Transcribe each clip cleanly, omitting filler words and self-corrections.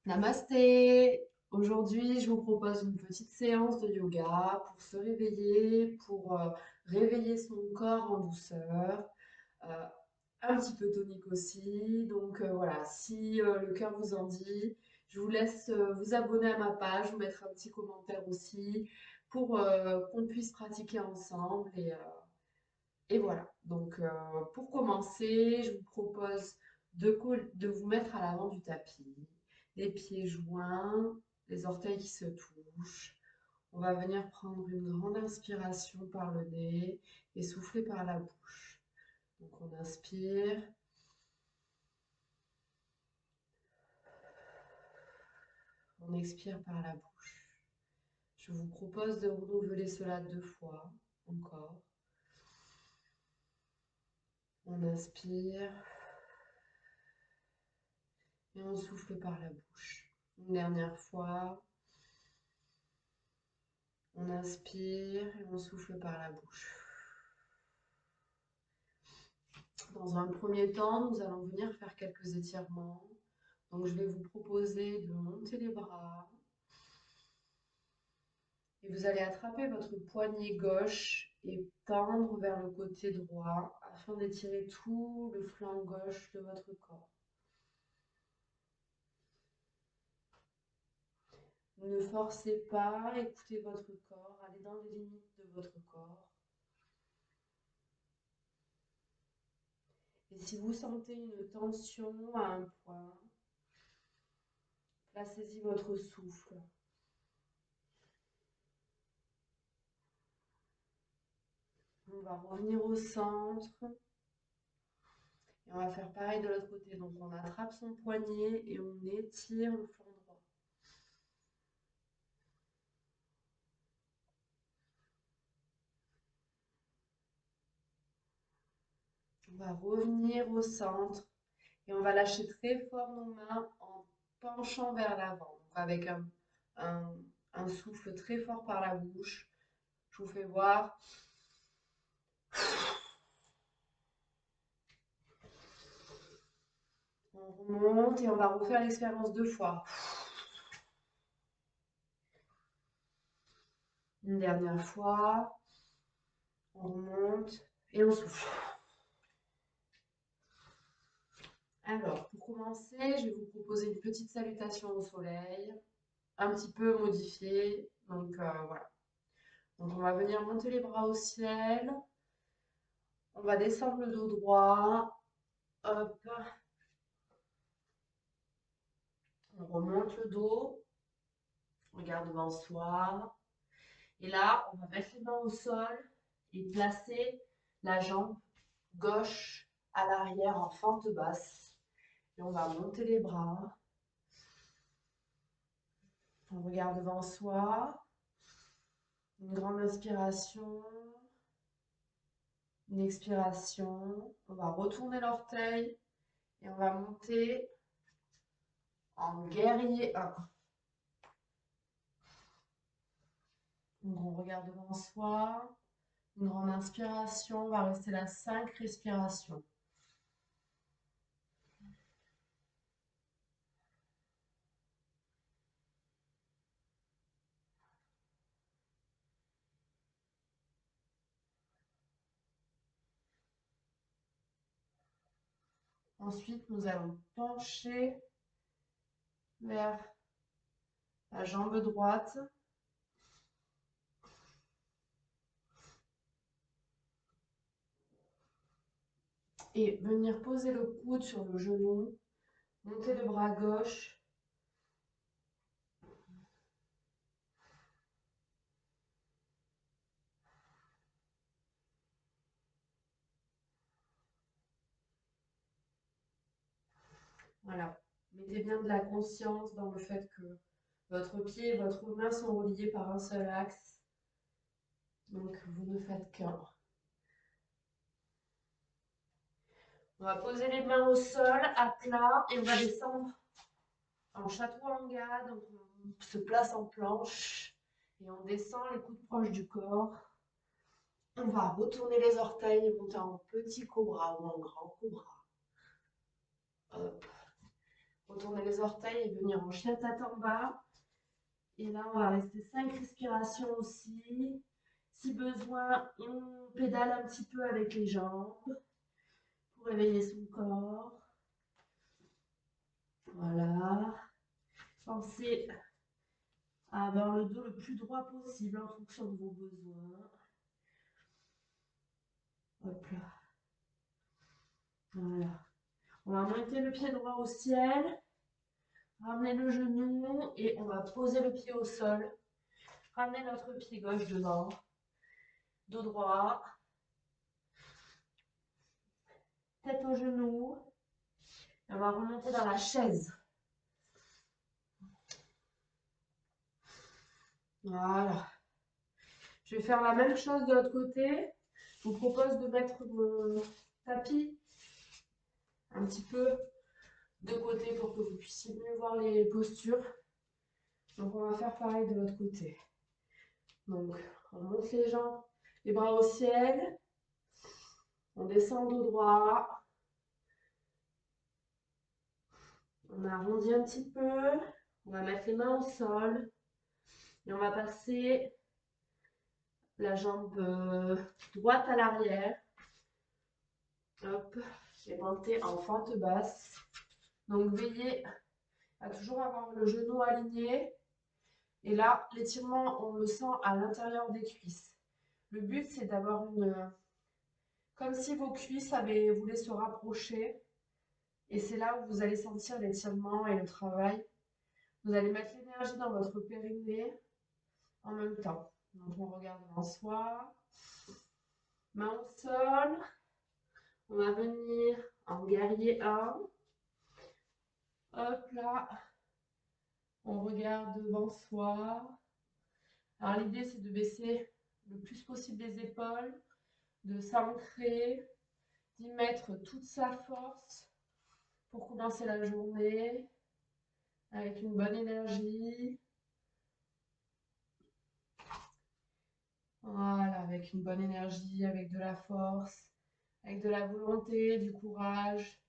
Namasté! Aujourd'hui, je vous propose une petite séance de yoga pour se réveiller, pour réveiller son corps en douceur, euh, un petit peu tonique aussi. Donc voilà, si le cœur vous en dit, je vous laisse vous abonner à ma page, vous mettre un petit commentaire aussi pour qu'on puisse pratiquer ensemble. Et voilà. Donc pour commencer, je vous propose de vous mettre à l'avant du tapis, les pieds joints, les orteils qui se touchent. On va venir prendre une grande inspiration par le nez et souffler par la bouche. Donc on inspire, on expire par la bouche. Je vous propose de renouveler cela 2 fois encore. On inspire et on souffle par la bouche. Une dernière fois. On inspire et on souffle par la bouche. Dans un premier temps, nous allons venir faire quelques étirements. Donc, je vais vous proposer de monter les bras et vous allez attraper votre poignet gauche et tendre vers le côté droit afin d'étirer tout le flanc gauche de votre corps. Ne forcez pas, écoutez votre corps, allez dans les limites de votre corps. Et si vous sentez une tension à un point, placez-y votre souffle. On va revenir au centre et on va faire pareil de l'autre côté. Donc on attrape son poignet et on étire le flanc droit. On va revenir au centre et on va lâcher très fort nos mains en penchant vers l'avant. Donc avec un, un souffle très fort par la bouche. Je vous fais voir. On remonte et on va refaire l'expérience 2 fois. Une dernière fois. On remonte et on souffle. Alors, pour commencer, je vais vous proposer une petite salutation au soleil, un petit peu modifiée. Donc, voilà. Donc, on va venir monter les bras au ciel. On va descendre le dos droit. Hop. On remonte le dos. On regarde devant soi. Et là, on va mettre les mains au sol et placer la jambe gauche à l'arrière en fente basse. Et on va monter les bras. On regarde devant soi. Une grande inspiration. Une expiration. On va retourner l'orteil et on va monter en guerrier 1. Donc on regarde devant soi. Une grande inspiration. On va rester là 5 respirations. Ensuite, nous allons pencher vers la jambe droite. Et venir poser le coude sur le genou. Monter le bras gauche. Voilà. Mettez bien de la conscience dans le fait que votre pied et votre main sont reliés par un seul axe. Donc, vous ne faites qu'un. On va poser les mains au sol, à plat, et on va descendre en chaturanga. Donc, on se place en planche et on descend les coudes proches du corps. On va retourner les orteils et monter en petit cobra ou en grand cobra. Hop. Retourner les orteils et venir en chien tête en bas. Et là, on va rester 5 respirations aussi. Si besoin, on pédale un petit peu avec les jambes pour réveiller son corps. Voilà. Pensez à avoir le dos le plus droit possible en fonction de vos besoins. Hop là. Voilà. On va monter le pied droit au ciel. Ramener le genou et on va poser le pied au sol. Ramener notre pied gauche devant. Dos droit. Tête au genou. Et on va remonter dans la chaise. Voilà. Je vais faire la même chose de l'autre côté. Je vous propose de mettre mon tapis un petit peu de côté pour que vous puissiez mieux voir les postures. Donc on va faire pareil de l'autre côté. Donc on monte les jambes, les bras au ciel. On descend dos droit. On arrondit un petit peu. On va mettre les mains au sol. Et on va passer la jambe droite à l'arrière. Hop. Et monter en fente basse. Donc veillez à toujours avoir le genou aligné. Et là, l'étirement, on le sent à l'intérieur des cuisses. Le but, c'est d'avoir une... Comme si vos cuisses voulaient se rapprocher. Et c'est là où vous allez sentir l'étirement et le travail. Vous allez mettre l'énergie dans votre périnée en même temps. Donc on regarde en soi. Main au sol. On va venir en guerrier 1. Hop là. On regarde devant soi. Alors l'idée, c'est de baisser le plus possible les épaules, de s'ancrer, d'y mettre toute sa force pour commencer la journée avec une bonne énergie. Voilà, avec une bonne énergie, avec de la force, avec de la volonté, du courage.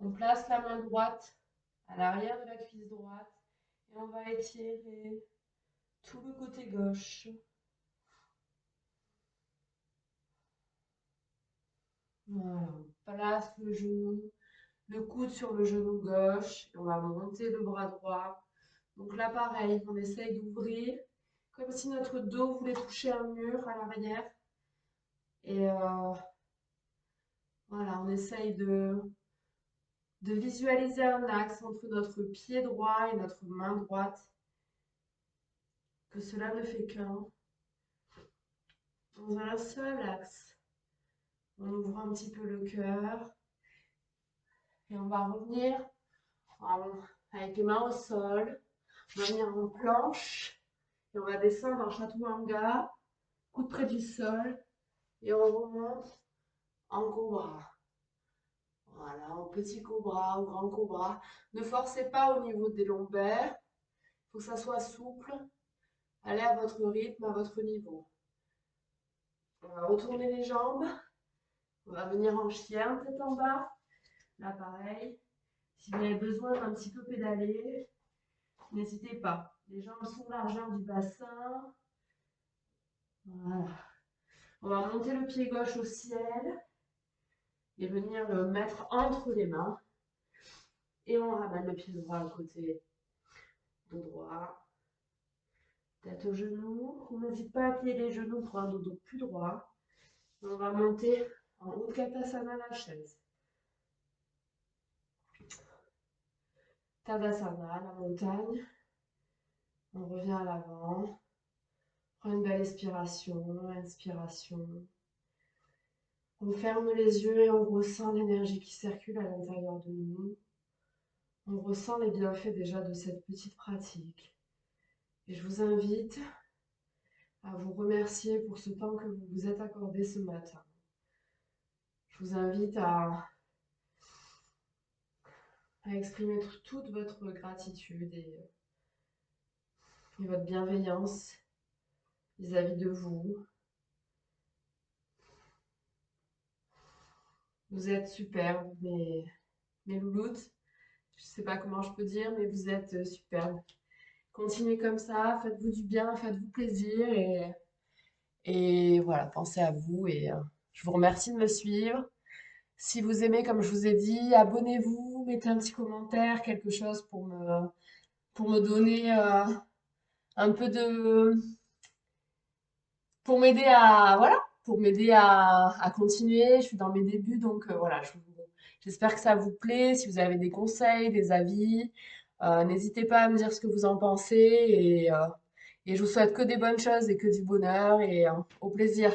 On place la main droite à l'arrière de la cuisse droite et on va étirer tout le côté gauche. Voilà, on place le genou, le coude sur le genou gauche et on va monter le bras droit. Donc là, pareil, on essaye d'ouvrir comme si notre dos voulait toucher un mur à l'arrière. Et voilà, on essaye de visualiser un axe entre notre pied droit et notre main droite. Que cela ne fait qu'un. Dans un seul axe. On ouvre un petit peu le cœur. Et on va revenir avec les mains au sol. On va venir en planche. Et on va descendre en chaturanga. Coude près du sol. Et on remonte en cobra. Voilà, en petit cobra ou grand cobra. Ne forcez pas au niveau des lombaires. Il faut que ça soit souple. Allez à votre rythme, à votre niveau. On va retourner les jambes. On va venir en chien, tête en bas. Là, pareil. Si vous avez besoin d'un petit peu pédaler, n'hésitez pas. Les jambes sont largeur du bassin. Voilà. On va monter le pied gauche au ciel et venir le mettre entre les mains. Et on ramène le pied droit à côté. Dos droit. Tête au genou. On n'hésite pas à plier les genoux pour un dodo plus droit. On va monter en Utkatasana, la chaise. Tadasana, la montagne. On revient à l'avant. Prends une belle expiration, inspiration. On ferme les yeux et on ressent l'énergie qui circule à l'intérieur de nous. On ressent les bienfaits déjà de cette petite pratique. Et je vous invite à vous remercier pour ce temps que vous vous êtes accordé ce matin. Je vous invite à exprimer toute votre gratitude et votre bienveillance vis-à-vis de vous. Vous êtes superbes, mes louloutes. Je sais pas comment je peux dire, mais vous êtes superbes. Continuez comme ça, faites-vous du bien, faites-vous plaisir et voilà, pensez à vous et je vous remercie de me suivre. Si vous aimez, comme je vous ai dit, abonnez-vous, mettez un petit commentaire, quelque chose pour me donner un peu de, pour m'aider à, voilà, pour m'aider à continuer. Je suis dans mes débuts, donc voilà, j'espère que ça vous plaît. Si vous avez des conseils, des avis, n'hésitez pas à me dire ce que vous en pensez et je vous souhaite que des bonnes choses et que du bonheur et au plaisir.